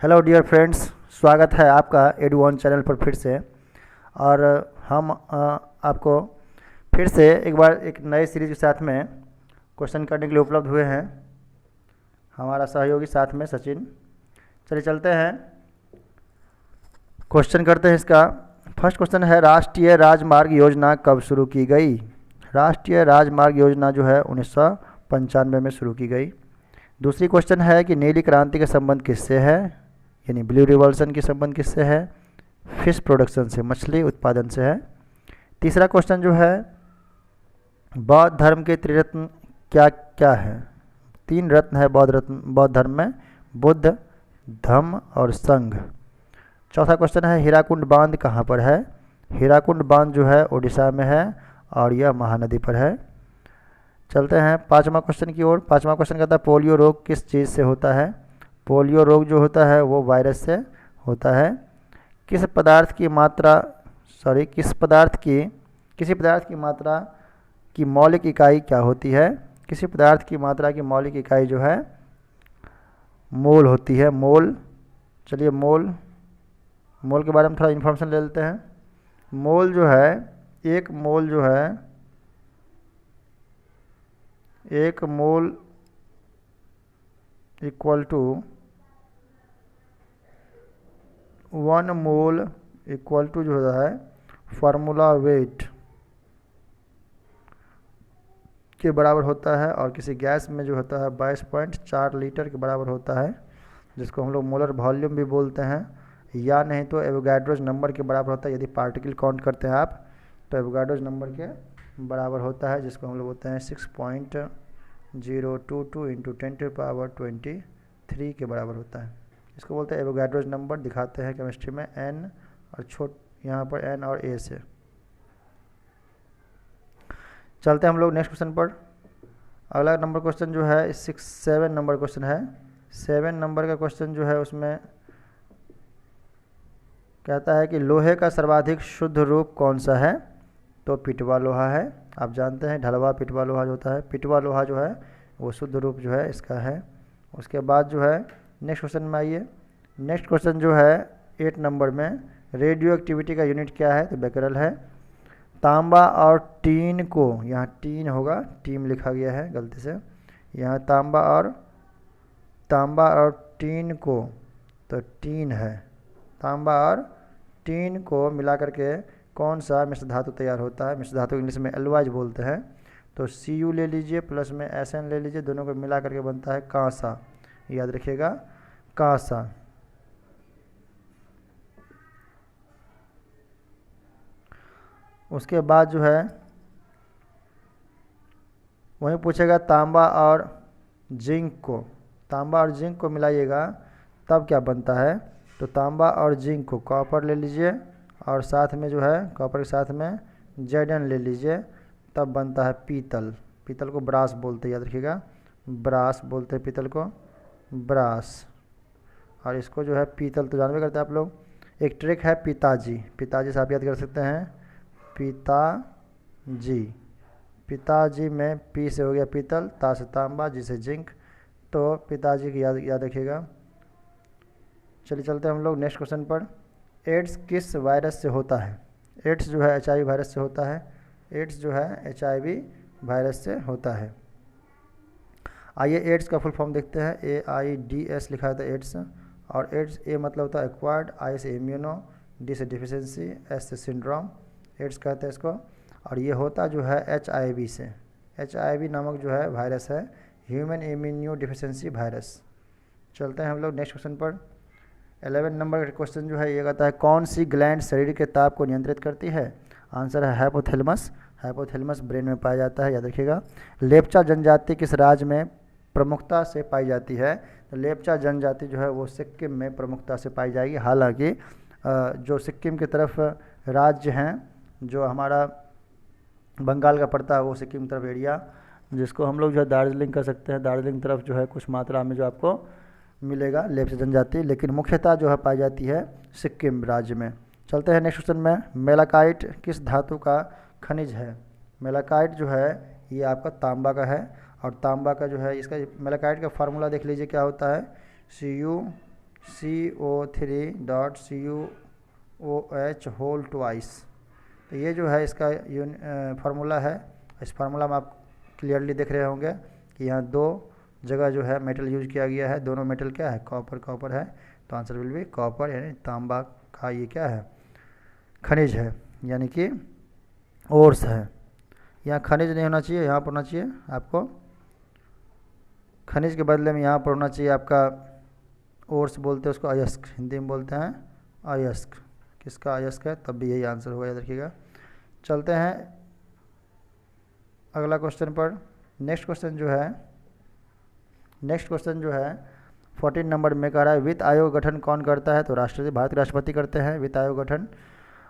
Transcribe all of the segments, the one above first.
Hello dear friends, स्वागत है आपका एडुवन चैनल पर फिर से। और हम आपको फिर से एक बार एक नए सीरीज के साथ में क्वेश्चन करने के लिए उपलब्ध हुए हैं। हमारा सहयोगी साथ में सचिन। चलिए चलते हैं, क्वेश्चन करते हैं इसका। फर्स्ट क्वेश्चन है, राष्ट्रीय राजमार्ग योजना कब शुरू की गई? राष्ट्रीय राजमार्ग योजना जो है 1995 में शुरू की गई। दूसरी क्वेश्चन है कि नीली क्रांति का संबंध किससे है, यानी ब्लू रिवॉल्यूशन के संबंध किससे है? फिश प्रोडक्शन से, मछली उत्पादन से है। तीसरा क्वेश्चन जो है, बौद्ध धर्म के त्रिरत्न क्या क्या है? 3 रत्न है बौद्ध धर्म में, बुद्ध, धम्म और संघ। चौथा क्वेश्चन है, हीराकुंड बांध कहाँ पर है? हीराकुंड बांध जो है उड़ीसा में है और यह महानदी पर है। चलते हैं पाँचवा क्वेश्चन की ओर। पाँचवा क्वेश्चन कहता है, पोलियो रोग किस चीज़ से होता है? पोलियो रोग जो होता है वो वायरस से होता है। किसी पदार्थ की मात्रा की मौलिक इकाई क्या होती है? किसी पदार्थ की मात्रा की मौलिक इकाई जो है मोल होती है, मोल। चलिए मोल के बारे में थोड़ा इन्फॉर्मेशन ले लेते हैं। मोल जो है, एक mole equal to 1 mole equal to जो होता है फार्मूला वेट के बराबर होता है, और किसी गैस में जो होता है 22.4 लीटर के बराबर होता है, जिसको हम लोग मोलर वॉल्यूम भी बोलते हैं, या नहीं तो एवोगाड्रोज नंबर के बराबर होता है। यदि पार्टिकल काउंट करते हैं आप तो एवोगाड्रोज नंबर के बराबर होता है, जिसको हम लोग बोलते हैं 6.022 इंटू 10⁻23 के बराबर होता है। इसको बोलते हैं एवोगाड्रोज नंबर। दिखाते हैं केमिस्ट्री में n और यहाँ पर n और a से। चलते हैं हम लोग नेक्स्ट क्वेश्चन पर। अगला नंबर क्वेश्चन जो है 7 नंबर क्वेश्चन है। 7 नंबर का क्वेश्चन जो है उसमें कहता है कि लोहे का सर्वाधिक शुद्ध रूप कौन सा है? तो पिटवा लोहा है। आप जानते हैं ढलवा पिटवा लोहा जो होता है, पिटवा लोहा जो है वो शुद्ध रूप जो है इसका है। उसके बाद जो है नेक्स्ट क्वेश्चन में आइए। नेक्स्ट क्वेश्चन जो है 8 नंबर में, रेडियो एक्टिविटी का यूनिट क्या है? तो बेकरल है। तांबा और टीन को, यहाँ टीन होगा, टीम लिखा गया है गलती से, यहाँ तांबा और टीन को, तो टीन है। तांबा और टीन को मिला करके कौन सा मिश्र धातु तैयार होता है? मिश्र धातु इंग्लिश में एल्वाइज बोलते हैं। तो Cu ले लीजिए प्लस में Sn ले लीजिए, दोनों को मिला करके बनता है कांसा। याद रखिएगा, कांसा। उसके बाद जो है वहीं पूछेगा तांबा और जिंक को मिलाइएगा तब क्या बनता है? तो तांबा और जिंक को, कॉपर ले लीजिए और साथ में जो है कॉपर के साथ में Zn ले लीजिए, तब बनता है पीतल। पीतल को ब्रास बोलते हैं, याद रखिएगा, ब्रास बोलते हैं पीतल को, ब्रास। और इसको जो है पीतल तो जानवे करते हैं आप लोग। एक ट्रिक है पिताजी से आप याद कर सकते हैं, पिताजी में पी से हो गया पीतल, ता से तांबा, जी से जिंक, तो पिताजी की याद रखिएगा। चलिए चलते हैं हम लोग नेक्स्ट क्वेश्चन पर। एड्स किस वायरस से होता है? एड्स जो है HIV वायरस से होता है। एड्स जो है HIV वायरस से होता है। आइए एड्स का फुल फॉर्म देखते हैं। AIDS लिखा होता है एड्स, और एड्स A मतलब होता है एक्वायर्ड, I से इम्यूनो, D से डिफिशेंसी, S से सिंड्रोम, एड्स कहते हैं इसको। और ये होता जो है HIV से। HIV नामक जो है वायरस है, ह्यूमन इम्यूनो डिफिशेंसी वायरस। चलते हैं हम लोग नेक्स्ट क्वेश्चन पर। 11 नंबर का क्वेश्चन जो है ये कहता है, कौन सी ग्लैंड शरीर के ताप को नियंत्रित करती है? आंसर है हाइपोथैलेमस ब्रेन में पाया जाता है, याद रखिएगा। लेप्चा जनजाति किस राज्य में प्रमुखता से पाई जाती है? तो लेप्चा जनजाति जो है वो सिक्किम में प्रमुखता से पाई जाएगी। हालांकि जो सिक्किम की तरफ राज्य हैं, जो हमारा बंगाल का पड़ता है, वो सिक्किम की तरफ एरिया, जिसको हम लोग जो है दार्जिलिंग कर सकते हैं, दार्जिलिंग तरफ जो है कुछ मात्रा में जो आपको मिलेगा लेप्चा जनजाति, लेकिन मुख्यतः जो है पाई जाती है सिक्किम राज्य में। चलते हैं नेक्स्ट क्वेश्चन में। मेलाकाइट किस धातु का खनिज है? मेलाकाइट जो है ये आपका तांबा का है, और तांबा का जो है इसका मेलाकाइट का फार्मूला देख लीजिए क्या होता है, CO3.CuOH होल ट्वाइस। तो ये जो है इसका फार्मूला है। इस फार्मूला में आप क्लियरली देख रहे होंगे कि यहाँ दो जगह जो है मेटल यूज किया गया है। दोनों मेटल क्या है, कॉपर कॉपर है। तो आंसर विल बी कॉपर, यानी तांबा का ये क्या है, खनिज है, यानी कि ओर्स है। यहाँ खनिज नहीं होना चाहिए, यहाँ पर होना चाहिए आपको खनिज के बदले में यहाँ पर होना चाहिए आपका ओर्स, बोलते हैं उसको अयस्क, हिंदी में बोलते हैं अयस्क। किसका अयस्क है, तब भी यही आंसर होगा, याद रखिएगा। चलते हैं अगला क्वेश्चन पर। नेक्स्ट क्वेश्चन जो है 14 नंबर में कह रहा है वित्त आयोग गठन कौन करता है। तो राष्ट्रपति, भारत के राष्ट्रपति करते हैं वित्त आयोग गठन।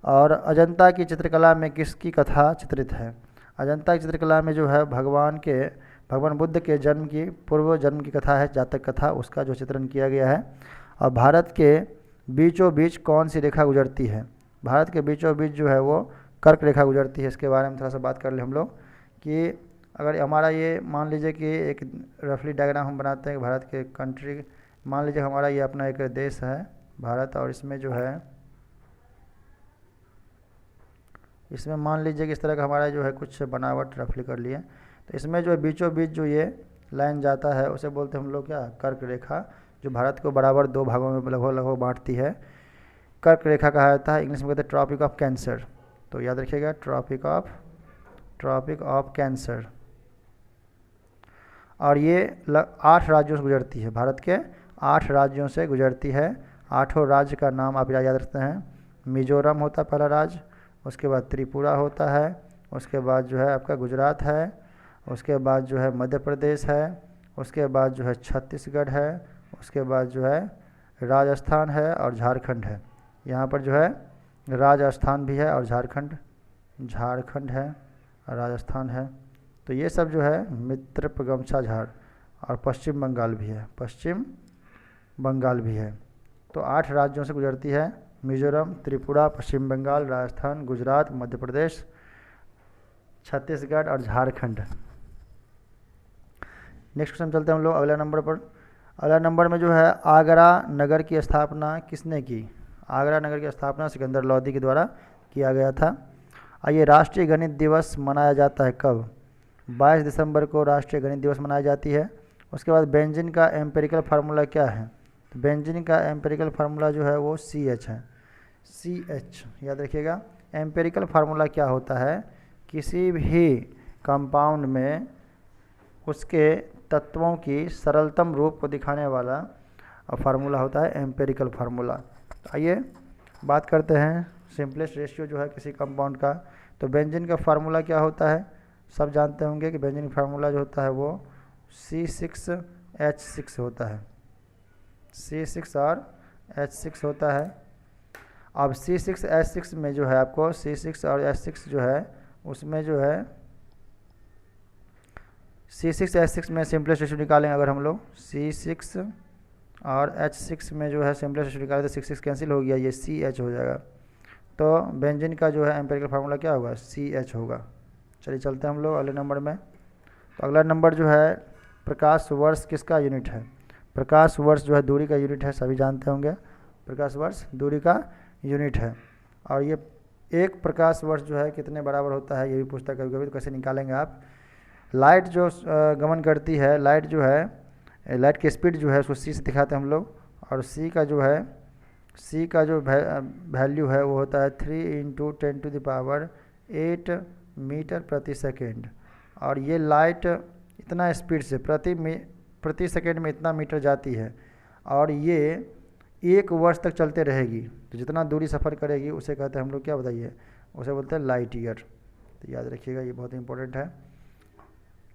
और अजंता की चित्रकला में किसकी कथा चित्रित है। अजंता की चित्रकला में जो है भगवान बुद्ध के जन्म की, पूर्व जन्म की कथा है, जातक कथा, उसका जो चित्रण किया गया है। और भारत के बीचों बीच कौन सी रेखा गुजरती है। भारत के बीचों बीच जो है वो कर्क रेखा गुजरती है। इसके बारे में थोड़ा सा बात कर ले हम लोग कि अगर हमारा ये मान लीजिए कि एक रफली डायग्राम हम बनाते हैं भारत के कंट्री, मान लीजिए हमारा ये अपना एक देश है भारत, और इसमें जो है इसमें मान लीजिए कि इस तरह का हमारा जो है कुछ बनावट रफली कर लिए। तो इसमें जो बीचों बीच जो ये लाइन जाता है उसे बोलते हैं हम लोग क्या, कर्क रेखा, जो भारत को बराबर दो भागों में लगभग बांटती है। कर्क रेखा कहा जाता है, इंग्लिश में कहते हैं ट्रॉपिक ऑफ कैंसर। तो याद रखिएगा ट्रॉपिक ऑफ कैंसर। और ये 8 राज्यों से गुजरती है, भारत के 8 राज्यों से गुजरती है। 8 राज्य का नाम आप याद रखते हैं। मिजोरम होता है पहला राज्य, उसके बाद त्रिपुरा होता है, उसके बाद जो है आपका गुजरात है, उसके बाद जो है मध्य प्रदेश है, उसके बाद जो है छत्तीसगढ़ है, उसके बाद जो है राजस्थान है और झारखंड है। यहाँ पर जो है राजस्थान भी है और झारखंड है और राजस्थान है। तो ये सब जो है मित्रपगमछा झाड़, और पश्चिम बंगाल भी है। तो 8 राज्यों से गुजरती है, मिजोरम, त्रिपुरा, पश्चिम बंगाल, राजस्थान, गुजरात, मध्य प्रदेश, छत्तीसगढ़ और झारखंड। नेक्स्ट क्वेश्चन चलते हैं हम लोग अगला नंबर पर। अगला नंबर में जो है आगरा नगर की स्थापना किसने की। आगरा नगर की स्थापना सिकंदर लोदी के द्वारा किया गया था। आइए, राष्ट्रीय गणित दिवस मनाया जाता है कब। 22 दिसंबर को राष्ट्रीय गणित दिवस मनाई जाती है। उसके बाद बेंजीन का एम्पिरिकल फार्मूला क्या है। तो बेंजीन का एम्पिरिकल फार्मूला जो है वो CH है, CH याद रखिएगा। एम्पिरिकल फार्मूला क्या होता है, किसी भी कंपाउंड में उसके तत्वों की सरलतम रूप को दिखाने वाला फार्मूला होता है एम्पिरिकल फार्मूला। आइए बात करते हैं सिंपलेस्ट रेशियो जो है किसी कंपाउंड का। तो बेंजीन का फार्मूला क्या होता है, सब जानते होंगे कि बेंजीन का फार्मूला जो होता है वो C6H6 होता है, C6 और H6 होता है। अब C6H6 में जो है आपको C6 और H6 जो है उसमें जो है C6H6 में सिंपलेस्ट रेशियो निकालेंगे अगर हम लोग C6 और H6 में जो है सिंपलेस्ट रेशियो निकालें तो 6 कैंसिल हो गया, ये CH हो जाएगा। तो बेंजीन का जो है एम्पिरिकल फार्मूला क्या होगा, CH होगा। चलिए चलते हैं हम लोग अगले नंबर में। तो अगला नंबर जो है प्रकाश वर्ष किसका यूनिट है। प्रकाश वर्ष जो है दूरी का यूनिट है, सभी जानते होंगे प्रकाश वर्ष दूरी का यूनिट है। और ये एक प्रकाश वर्ष जो है कितने बराबर होता है, ये भी पूछता है कभी कभी। तो कैसे निकालेंगे आप, लाइट जो गमन करती है, लाइट जो है लाइट की स्पीड जो है उसको C से दिखाते हैं हम लोग। और C का जो वैल्यू है वो होता है 3 × 10⁸ मीटर प्रति सेकेंड। और ये लाइट इतना स्पीड से प्रति सेकेंड में इतना मीटर जाती है, और ये 1 वर्ष तक चलते रहेगी। तो जितना दूरी सफ़र करेगी उसे कहते हैं हम लोग क्या, बताइए, उसे बोलते हैं लाइट ईयर। तो याद रखिएगा, ये बहुत इंपॉर्टेंट है।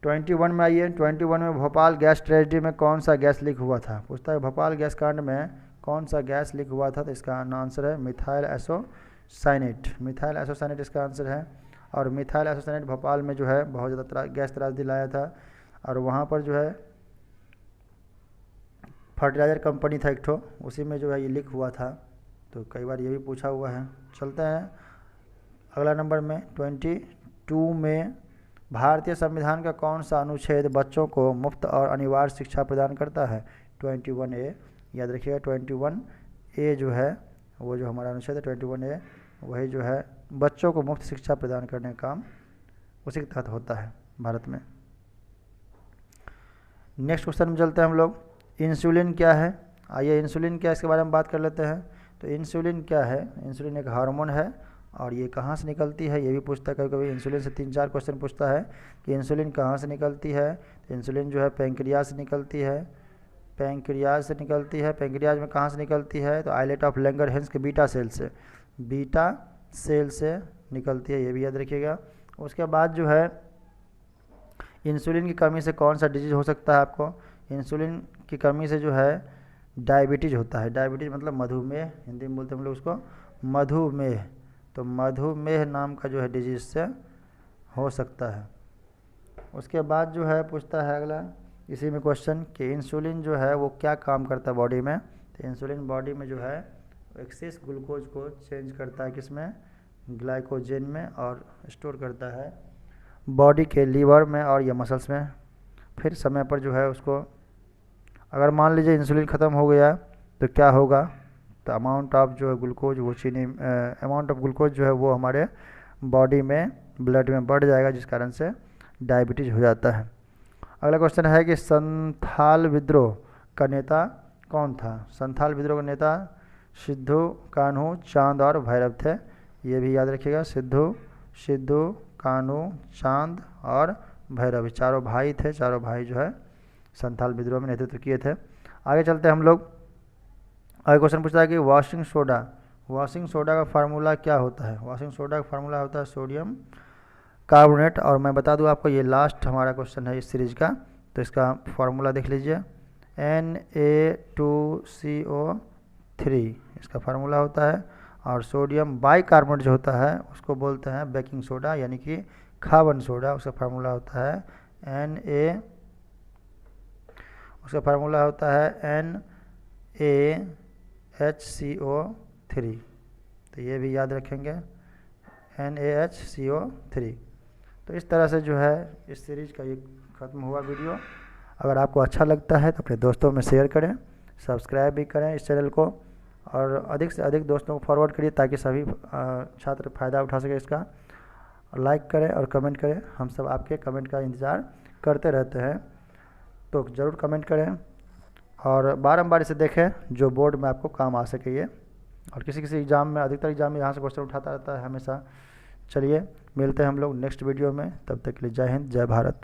21 में आइए। 21 में भोपाल गैस ट्रेजेडी में कौन सा गैस लीक हुआ था। पूछता है भोपाल गैस कांड में कौन सा गैस लीक हुआ था। तो इसका आंसर है मिथाइल एसोसाइनेट इसका आंसर है। और मिथाइल एसोसाइनेट भोपाल में जो है बहुत ज़्यादा गैस त्रासदी लाया था। और वहाँ पर जो है फर्टिलाइज़र कंपनी था एक ठो, उसी में जो है ये लीक हुआ था। तो कई बार ये भी पूछा हुआ है। चलते हैं अगला नंबर में। 22 में भारतीय संविधान का कौन सा अनुच्छेद बच्चों को मुफ्त और अनिवार्य शिक्षा प्रदान करता है। 21A याद रखिएगा 21A जो है वो जो हमारा अनुच्छेद है 21A, वही जो है बच्चों को मुफ्त शिक्षा प्रदान करने का काम उसी के तहत होता है भारत में। नेक्स्ट क्वेश्चन में चलते हैं हम लोग। इंसुलिन क्या है? आइए इंसुलिन क्या है इसके बारे में बात कर लेते हैं। तो इंसुलिन क्या है? इंसुलिन एक हार्मोन है और ये कहाँ से निकलती है ये भी पूछता है कभी कभी। इंसुलिन से 3-4 क्वेश्चन पूछता है कि इंसुलिन कहाँ से निकलती है। तो इंसुलिन जो है पैंक्रियाज से निकलती है, पैंक्रियाज से निकलती है। पैंक्रियाज में कहाँ से निकलती है? तो आइलेट ऑफ लैंगरहैंस के बीटा सेल से, बीटा सेल से निकलती है, ये भी याद रखिएगा। उसके बाद जो है इंसुलिन की कमी से कौन सा डिजीज हो सकता है आपको? इंसुलिन की कमी से जो है डायबिटीज़ होता है। डायबिटीज़ मतलब मधुमेह, हिंदी में बोलते हैं हम लोग उसको मधुमेह। तो मधुमेह नाम का जो है डिजीज से हो सकता है। उसके बाद जो है पूछता है अगला इसी में क्वेश्चन कि इंसुलिन जो है वो क्या काम करता है बॉडी में। तो इंसुलिन बॉडी में जो है एक्सेस ग्लूकोज को चेंज करता है किसमें? ग्लाइकोजन में, और स्टोर करता है बॉडी के लीवर में और या मसल्स में। फिर समय पर जो है उसको, अगर मान लीजिए इंसुलिन ख़त्म हो गया तो क्या होगा? तो अमाउंट ऑफ जो है ग्लूकोज वो चीनी अमाउंट ऑफ ग्लूकोज जो है वो हमारे बॉडी में ब्लड में बढ़ जाएगा, जिस कारण से डायबिटीज़ हो जाता है। अगला क्वेश्चन है कि संथाल विद्रोह का नेता कौन था? संथाल विद्रोह का नेता सिद्धू, कान्हू, चांद और भैरव थे, ये भी याद रखिएगा। सिद्धू, कान्हू, चांद और भैरव, चारों भाई थे। चारों भाई जो है संथाल विद्रोह में नेतृत्व किए थे। आगे चलते हैं हम लोग। आगे क्वेश्चन पूछता है कि वॉशिंग सोडा का फार्मूला क्या होता है? वॉशिंग सोडा का फार्मूला होता है सोडियम कार्बोनेट। और मैं बता दूं आपको ये लास्ट हमारा क्वेश्चन है इस सीरीज का, तो इसका फार्मूला देख लीजिए, Na2CO3 इसका फार्मूला होता है। और सोडियम बाइकार्बोनेट जो होता है उसको बोलते हैं बेकिंग सोडा यानी कि खावन सोडा, उसका फार्मूला होता है NaHCO3। तो ये भी याद रखेंगे NaHCO3। तो इस तरह से जो है इस सीरीज़ का ये ख़त्म हुआ वीडियो। अगर आपको अच्छा लगता है तो अपने दोस्तों में शेयर करें, सब्सक्राइब भी करें इस चैनल को, और अधिक से अधिक दोस्तों को फॉरवर्ड करिए ताकि सभी छात्र फ़ायदा उठा सके इसका। लाइक करें और कमेंट करें, हम सब आपके कमेंट का इंतज़ार करते रहते हैं, तो ज़रूर कमेंट करें और बारंबार इसे देखें जो बोर्ड में आपको काम आ सके ये। और किसी एग्ज़ाम में, अधिकतर एग्ज़ाम में यहाँ से क्वेश्चन उठाता रहता है हमेशा। चलिए मिलते हैं हम लोग नेक्स्ट वीडियो में, तब तक के लिए जय हिंद, जय भारत।